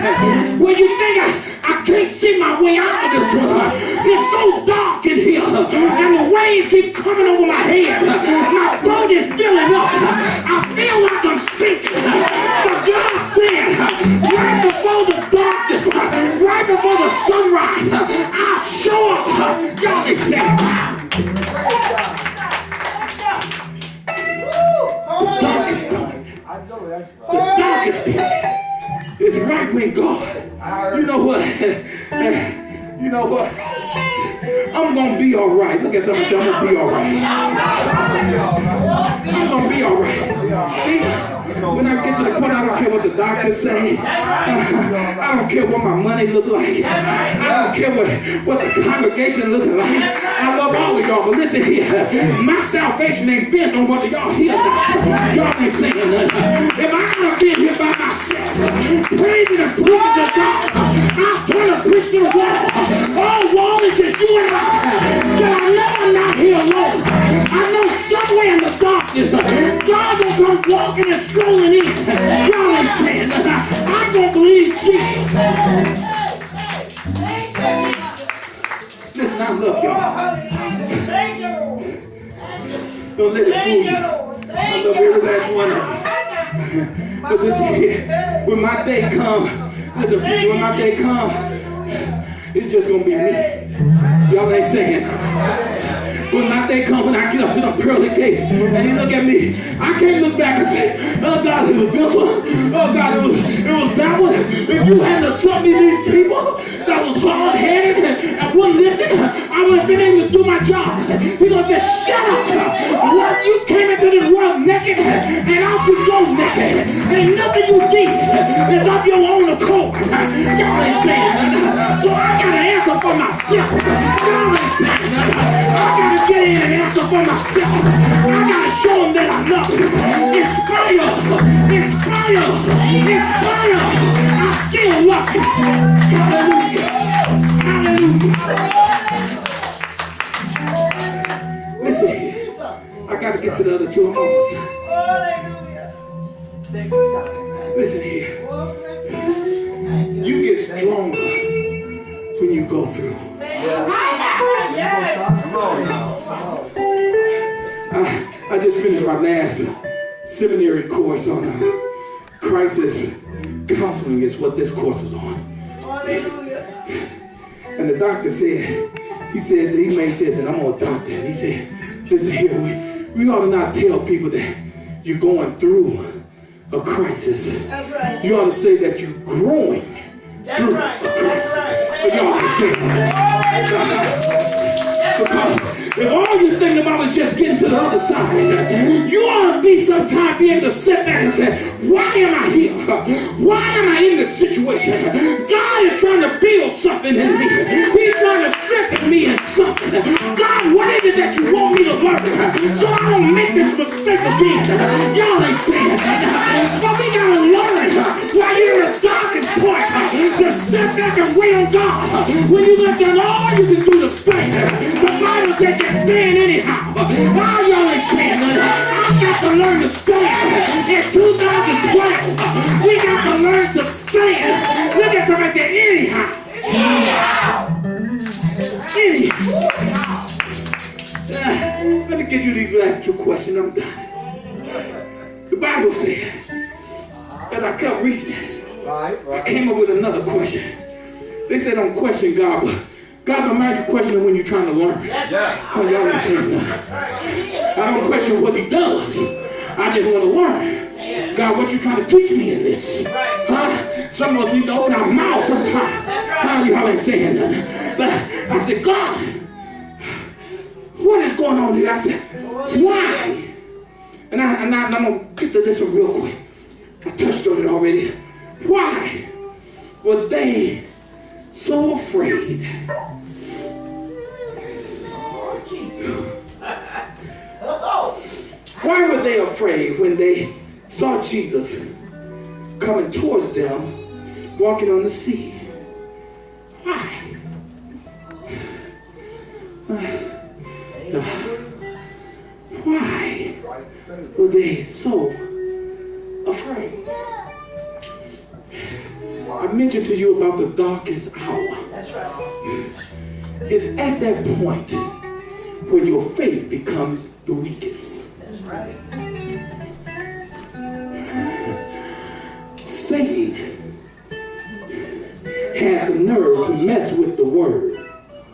When you think I can't see my way out of this one, it's so dark in here, and the waves keep coming over my head. My boat is filling up. I feel like I'm sinking. But God said, right before the darkness, right before the sunrise, I'll show up. Y'all ain't saying the darkest point. The darkest point is right when God. You know what? You know what? I'm gonna be all right. Look at somebody say, I'm gonna be all right. I'm gonna be all right. When I get to the point, I don't care what the doctors say. I don't care what my money looks like. I don't care what the congregation looks like. I love all of y'all, but listen here. My salvation ain't bent on whether y'all here or not. Y'all ain't saying nothing. If I could have been here by myself, praising and preaching to God, I'll turn and preach to the wall. Oh, wall is just you and I. But I know I'm not here alone. I know somewhere in the darkness, God will come walking and strolling in. Y'all ain't saying that. I don't believe Jesus. Listen, I love y'all. Don't let it fool you. I love every last one of you. But listen here. When my day comes, listen, preacher, when my day comes, it's just going to be me. Y'all ain't saying. When my day comes, when I get up to the pearly gates and he look at me, I can't look back and say, oh God, it was this one. Oh God, it was that one. If you hadn't sent me these people that was hard-headed and wouldn't listen, I would have been able to do my job. He's going to say, shut up. What you came into this world naked and out you go naked. Ain't nothing you did is of your own accord. Y'all ain't saying nothing. So I got to answer for myself. Y'all ain't saying nothing. I got to get in and answer for myself. I gotta show them that I love them. Inspire. I still love you. Hallelujah. Listen here. I gotta get to the other two moments. Listen here. You get stronger when you go through. I just finished my last seminary course on crisis counseling is what this course was on. And the doctor said, he said that he made this and I'm gonna adopt that. He said, listen here, we ought to not tell people that you're going through a crisis. You ought to say that you're growing through a crisis. But y'all can say because if all you're thinking about is just getting to the other side, you ought to be sometime be able to sit back and say, why am I here? Why am I in this situation? God is trying to build something in me. He's trying to strengthen me in something. God, what is it that you want me to learn so I don't make this mistake again? Y'all ain't saying that. But we got to learn while you're in the darkest point to sit back and wait on God. When you look at all you can do to stand, the Bible says just stand anyhow. Why y'all ain't saying that? I got to learn to stand. In 2012, we got to learn to stand. Look at somebody and say, anyhow. Let me give you these last two questions. I'm done. The Bible said that I kept reading. I came up with another question. They said don't question God, but God don't mind you questioning when you're trying to learn. Oh, y'all ain't saying nothing. I don't question what he does. I just want to learn. God, what you trying to teach me in this? Huh? Some of us need to open our mouth sometime. Huh? Y'all ain't saying nothing. But I said, God, what is going on here? I said, why? And I'm going to get to this one real quick. I touched on it already. Why were they so afraid? Why were they afraid when they saw Jesus coming towards them, walking on the sea? Why? Why were they so afraid? I mentioned to you about the darkest hour. That's right. It's at that point where your faith becomes the weakest. That's right. Satan had the nerve to mess with the word.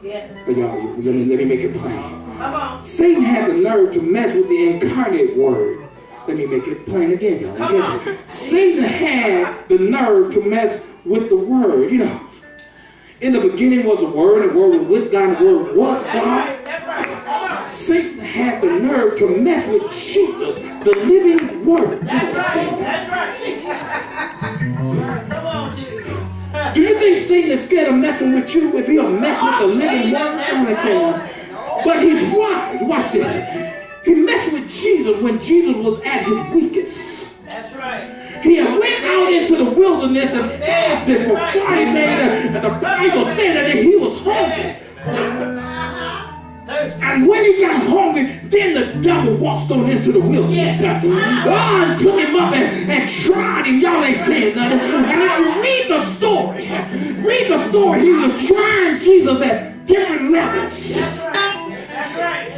Yes. Y'all, let me make it plain. Come on. Satan had the nerve to mess with the incarnate word. Let me make it plain again, y'all. Come on. Satan had the nerve to mess with the word. You know, in the beginning was the word, and the word was with God, and the word was God. That's right. Come on. Satan had the nerve to mess with Jesus, the living word. That's right. That's right. Come on, Jesus. Do you think Satan is scared of messing with you if he'll mess with the living word? But he's wise. Watch this. He messed with Jesus when Jesus was at his weakest. That's right. He went out into the wilderness and fasted for 40 days. And the Bible said that he was hungry. And when he got hungry, then the devil walked on into the wilderness. God took him up and tried him. Y'all ain't saying nothing. And if you read the story, he was trying Jesus at different levels.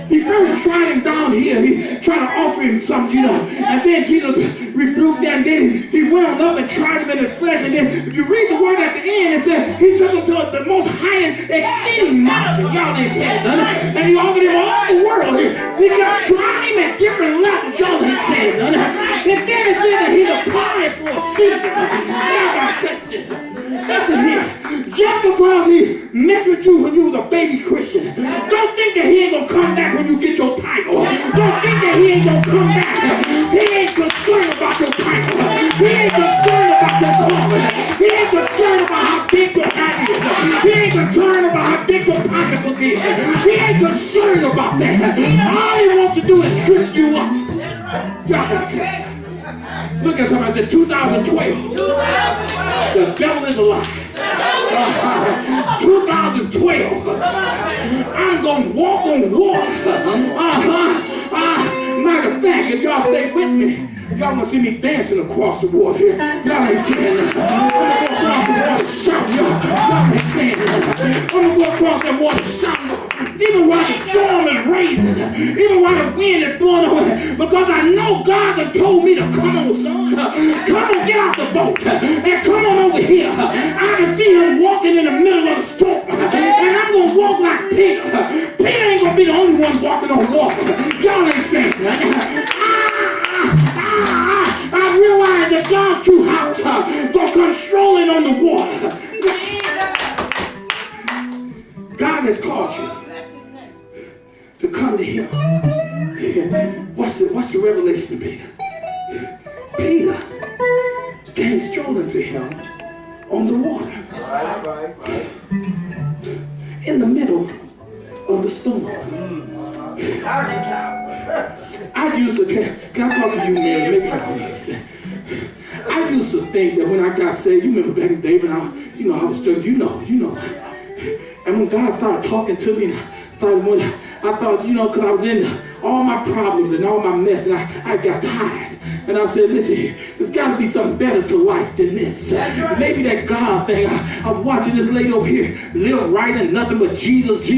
He first tried him down here. He tried to offer him something, you know. And then Jesus rebuked that. And then he went on up and tried him in his flesh. And then if you read the word at the end, it said he took him to the most high and exceeding mountain. Y'all ain't saying nothing. And he offered him all the world. He kept trying him at different levels. Y'all ain't saying nothing. And then it said that he applied for a season. Y'all gotta catch this. Listen here. Just because he messed with you when you was a baby Christian, don't think that he ain't gonna come back when you get your title. Don't think that he ain't gonna come back. He ain't concerned about your title. He ain't concerned about your calling. He ain't concerned about how big your hat is. He ain't concerned about how big your pocketbook is. He ain't concerned about that. All he wants to do is trip you up. Y'all gotta catch that. Look at somebody and say 2012. The devil is a lie. 2012. I'm gonna walk on water. Matter of fact, if y'all stay with me, y'all gonna see me dancing across the water. Y'all ain't saying nothing. I'm gonna go across the water shouting. Y'all ain't saying nothing. I'm gonna go across that water shouting. Even while the storm is raging, even while the wind is blowing away, because I know God has told me to come on, son. Come on, get out the boat and come on over here. I can see him walking in the middle of the storm, and I'm going to walk like Peter. Peter ain't going to be the only one walking on water. Y'all ain't saying nothing. I realize that God's true house going to come strolling on the water. God has called you to come to him. What's the revelation of Peter? Peter came strolling to him on the water. Right. In the middle of the storm. I used to, can I talk to you, man? Maybe I used to think that when I got saved, you remember back in David, I was struggling, you know. And when God started talking to me, I thought, because I was in all my problems and all my mess, and I got tired. And I said, listen here, there's got to be something better to life than this. Maybe that God thing. I'm watching this lady over here live right and nothing but Jesus.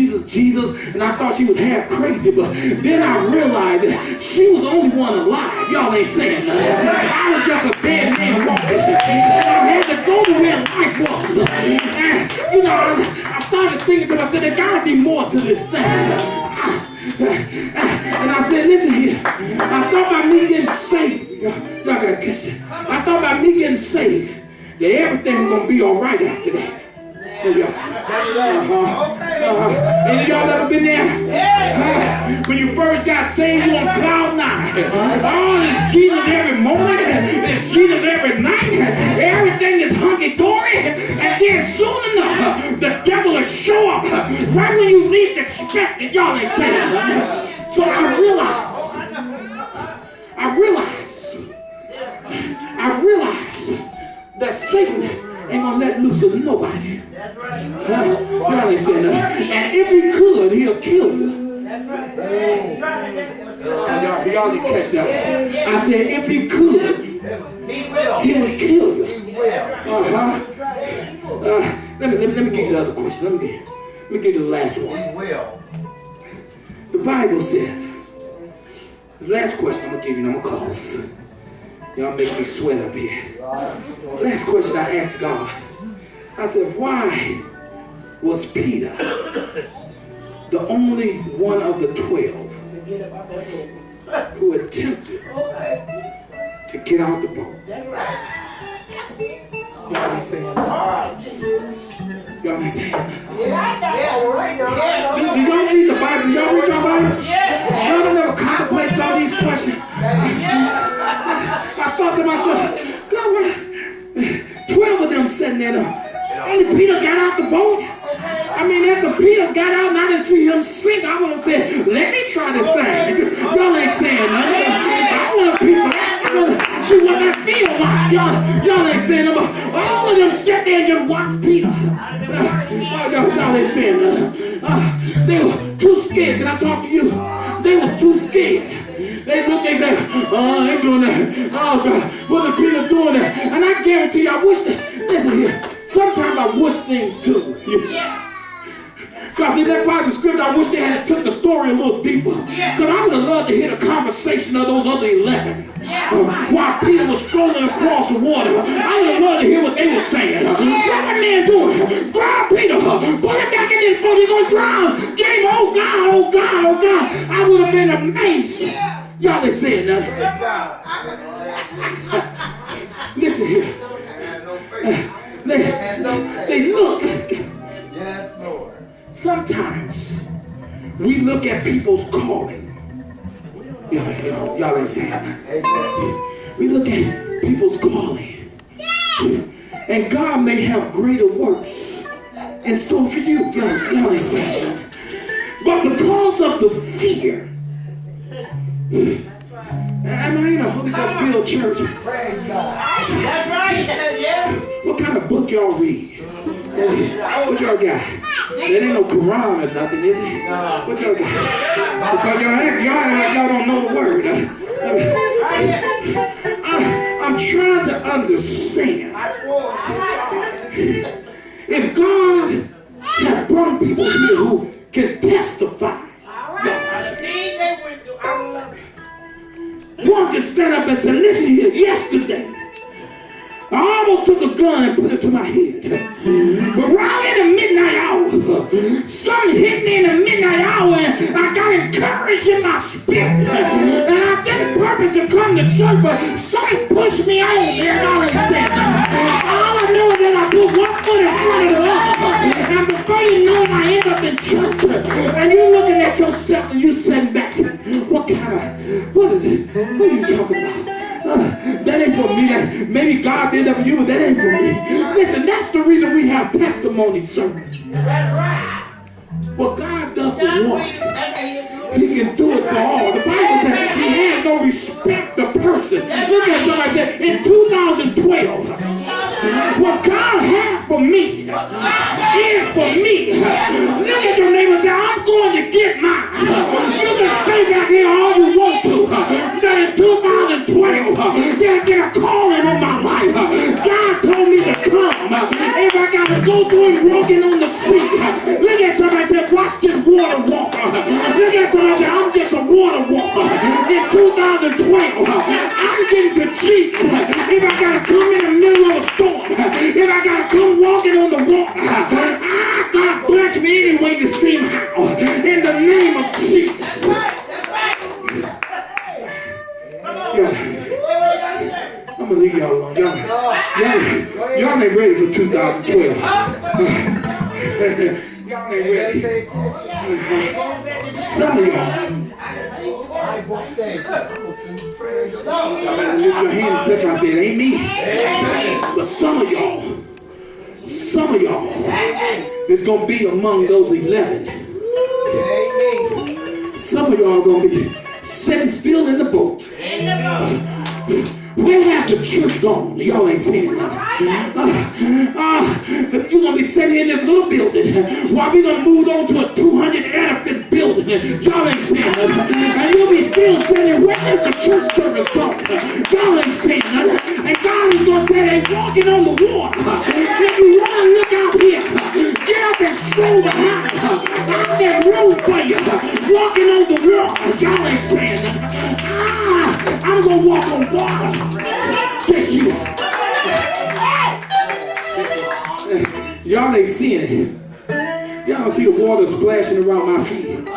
And I thought she was half crazy, but then I realized that she was the only one alive. Y'all ain't saying nothing. I was just a dead man walking. And I had to go to where life was. And, I started thinking to myself, there got to be more to this thing. And I said, listen here, I thought by me getting saved, y'all gotta catch it. I thought by me getting saved, that everything was gonna be all right after that. And y'all ever been there? When you first got saved, you on cloud 9. Oh, it's Jesus every morning, it's Jesus every night. Everything is hunky-dory. And then soon enough, the devil will show up right when you least expect it. Y'all ain't saying nothing. So I realized that Satan ain't gonna let loose of nobody. That's right. Y'all ain't saying nothing. And if he could, he'll kill you. That's right. Y'all didn't catch that. I said, if he could, he would kill you. Let me give you the other question. Let me give you the last one. We will. The Bible says, the last question I'm going to give you, and I'm going to close. Y'all make me sweat up here. Last question I asked God. I said, why was Peter the only one of the 12 who attempted to get out the boat? Y'all ain't saying that. Y'all ain't saying that. Do y'all read the Bible? Do y'all read your Bible? Y'all don't ever contemplate some of these questions. I thought to myself, God, what? 12 of them sitting there. Only Peter got out the boat. I mean, after Peter got out and I didn't see him sink, I would have said, let me try this thing. Y'all ain't saying nothing. I want a piece of that. I want to see what that feel like. Y'all ain't saying nothing. All of them sat there and just watched Peter. Y'all ain't saying nothing. They were too scared. Can I talk to you? They was too scared. They looked, they said, oh, I ain't doing that. Oh, God, what is Peter doing that? And I guarantee you, I wish that, listen here, sometimes I wish things too. Because in that part of the script, I wish they had took the story a little deeper. Because I would have loved to hear the conversation of those other 11. While Peter was strolling across the water, I would have loved to hear what they were saying. What that man doing? Grab Peter, put him back in this boat, he's going to drown. Get him, oh God, oh God, oh God. I would have been amazed. Y'all ain't saying nothing. Listen here. They look. Yes, Lord. Sometimes we look at people's calling. Y'all ain't saying that. We look at people's calling. And God may have greater works in store for you. Y'all ain't saying that. But because of the fear, am I in a Holy Ghost filled church? Praise God. That's right. Yeah. What kind of book y'all read? What y'all got? There ain't no Quran or nothing, is it? What y'all got? Because y'all act like y'all don't know the word. I'm trying to understand. If God has brought people here who can testify, one can stand up and say, listen here, yesterday, I almost took a gun and put it to my head. But right in the midnight hour, something hit me in the midnight hour and I got encouraged in my spirit. And I didn't purpose to come to church, but something pushed me on there and all they said. All I know is that I put one foot in front of the other. And before you know it, I end up in church. And you looking at yourself and you sitting back. What is it? What are you talking about? That ain't for me. Maybe God did that for you, but that ain't for me. Listen, that's the reason we have testimony service. That's right. What God does for one, He can do it for all. The Bible says He has no respect of person. Look at somebody say, in 2012, what God has for me is for me. Look at your neighbor and say, I'm going to get mine. You can stay back here all you want to. But in 2012, there's been a calling on my life. God told me to come. If I got to go through and walking on the sea. Look at somebody and say, watch this water walker. Look at somebody and say, I'm just a water walker. In 2012, I'm getting to Jesus. If I got to come in the middle of a storm, if I got to come walking on the water, God bless me any way you see me how. In the name of Jesus. That's right. I'm gonna leave y'all alone. Y'all ain't ready for 2012. Y'all ain't ready. Some of y'all better lift your hand and touch me. I said, it ain't me. But some of y'all is gonna be among those 11. Some of y'all are gonna be sitting still in the boat. Where has the church gone? Y'all ain't saying that. You're going to be sitting in this little building while we're going to move on to a 285th building. Y'all ain't saying nothing. And you'll be still saying, where is the church service gone? Y'all ain't saying nothing. And God is going to say, they're walking on the water. If you want to look out stroll behind me. There's room for you. Walking on the water. Y'all ain't saying nothing. I'm going to walk on water this year. Y'all ain't seeing it. Y'all don't see the water splashing around my feet.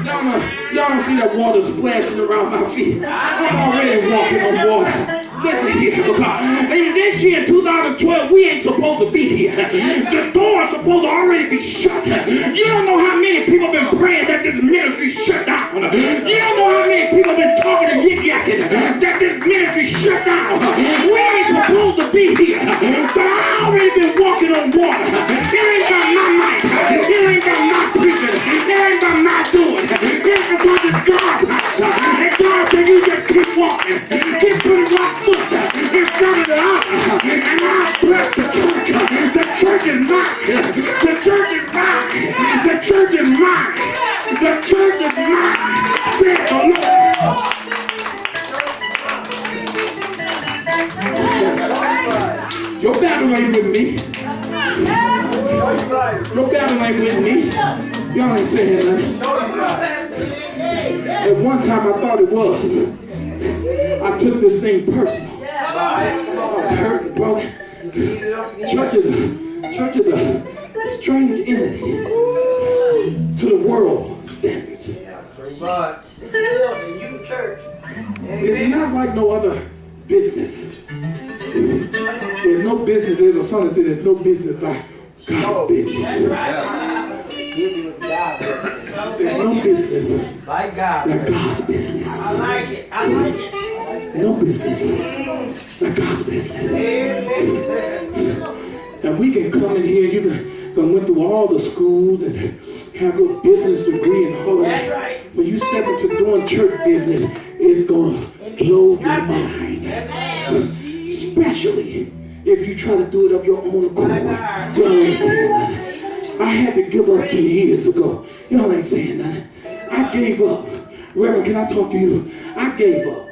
Y'all don't see that water splashing around my feet. I'm already walking on water. Listen here, because in this year, 2012, we ain't supposed to be here. The door's supposed to already be shut. You don't know how many people have been praying that this ministry shut down. You don't know how many people have been talking and yik-yakking that this ministry shut down. We ain't supposed to be here, but I already been walking on water. It ain't about my might. It ain't about my preaching. It ain't about my doing. It's because it's God's house. And God said you just keep walking. Keep putting one foot in front of the other. And I bless the church. The church is mine. The church is mine. The church is mine. The church is mine. Said the Lord. Your battle ain't with me. Your battle ain't with me. Y'all ain't saying nothing. At one time I thought it was. I took this thing personal. I was hurt and broken. Church is a strange entity to the world standards. It's not like no other business. There's no business. There's a song that says there's no business like God's business. There's no business like God's business. I like it. I like it. No business like God's business. And we can come in here, you can went through all the schools and have your business degree and all of that. Right. When you step into doing church business, it's going to blow your mind. Especially if you try to do it of your own accord. Y'all ain't saying nothing. I had to give up some years ago. Y'all ain't saying nothing. I gave up. Reverend, can I talk to you? I gave up.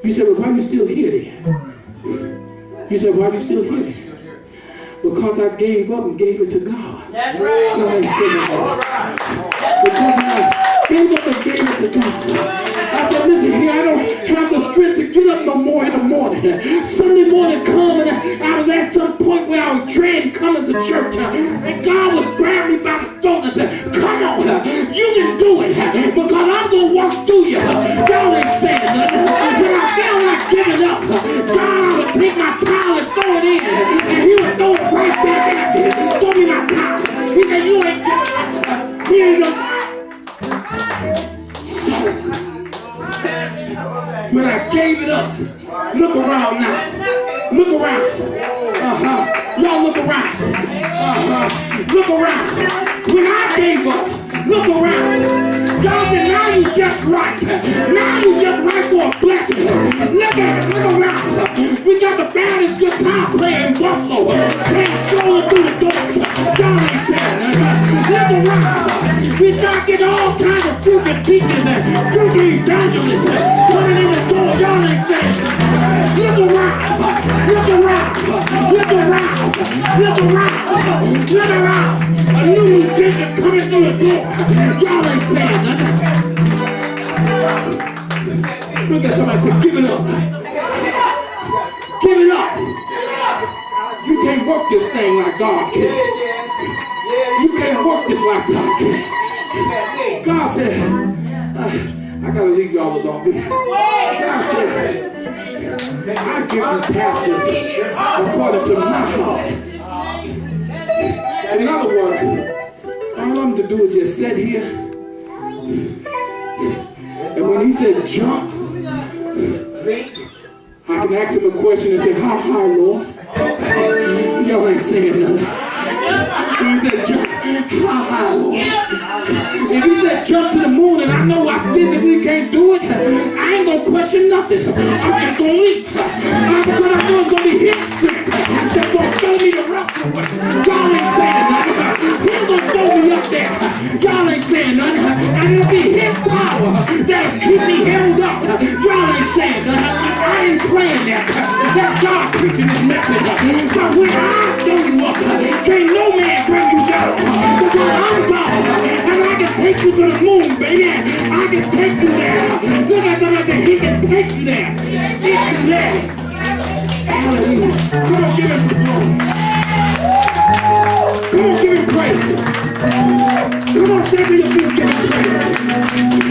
You said, well, why are you still here then? You said, why are you still here then? Because I gave up and gave it to God. That's right. Y'all ain't saying nothing. Because I gave up and gave it to God. I said, listen here, I don't have the strength to get up no more in the morning. Sunday morning come and I was at some point where I was dreading coming to church. And God would grab me by the throat and say, come on, you can do it. Because I'm going to walk through you. Y'all ain't saying nothing. When I feel like giving up, God would take my towel and throw it in. And he would throw it right back at me. Throw me my towel. He said, you ain't giving up. Here you go. So, when I gave it up, look around now. Look around. Y'all look around. Look around. When I gave up, look around. Y'all said, now you just right. Now you just right for a blessing. Look at it. Look around. We got the baddest guitar player in Buffalo. Came strolling through the doors. Y'all ain't saying nothing. Look around. We start getting all kinds of future teachers and future evangelists coming in the door. Y'all ain't saying nothing. Look around. Look around. Look around. Look around. Look around. A new musician coming through the door. Y'all ain't saying nothing. Look at somebody and say, give it up. Give it up. You can't work this thing like God can. You can't work this like God can. God said, I gotta leave y'all alone. God said, I give you pastors according to my heart. In other words, all I'm to do is just sit here. And when he said jump, I can ask him a question and say, how high, Lord? Y'all ain't saying nothing. He said jump, how high, Lord? If he said jump to the moon and I know I physically can't do it, I ain't gonna question nothing. I'm just gonna leap. Because I know it's gonna be his strength that's gonna throw me the rough away. Y'all ain't saying nothing. He's gonna throw me up there. Y'all ain't saying nothing. And it'll be his power that'll keep me held up. Y'all ain't saying nothing. I ain't playing that. That's God preaching this message. But when I throw you up, can't no man home, baby. I can take you there. Look at somebody say, he can take you there. If you let it. Hallelujah. Come on, give him the glory. Come on, give him praise. Come on, stand to your feet, give him praise.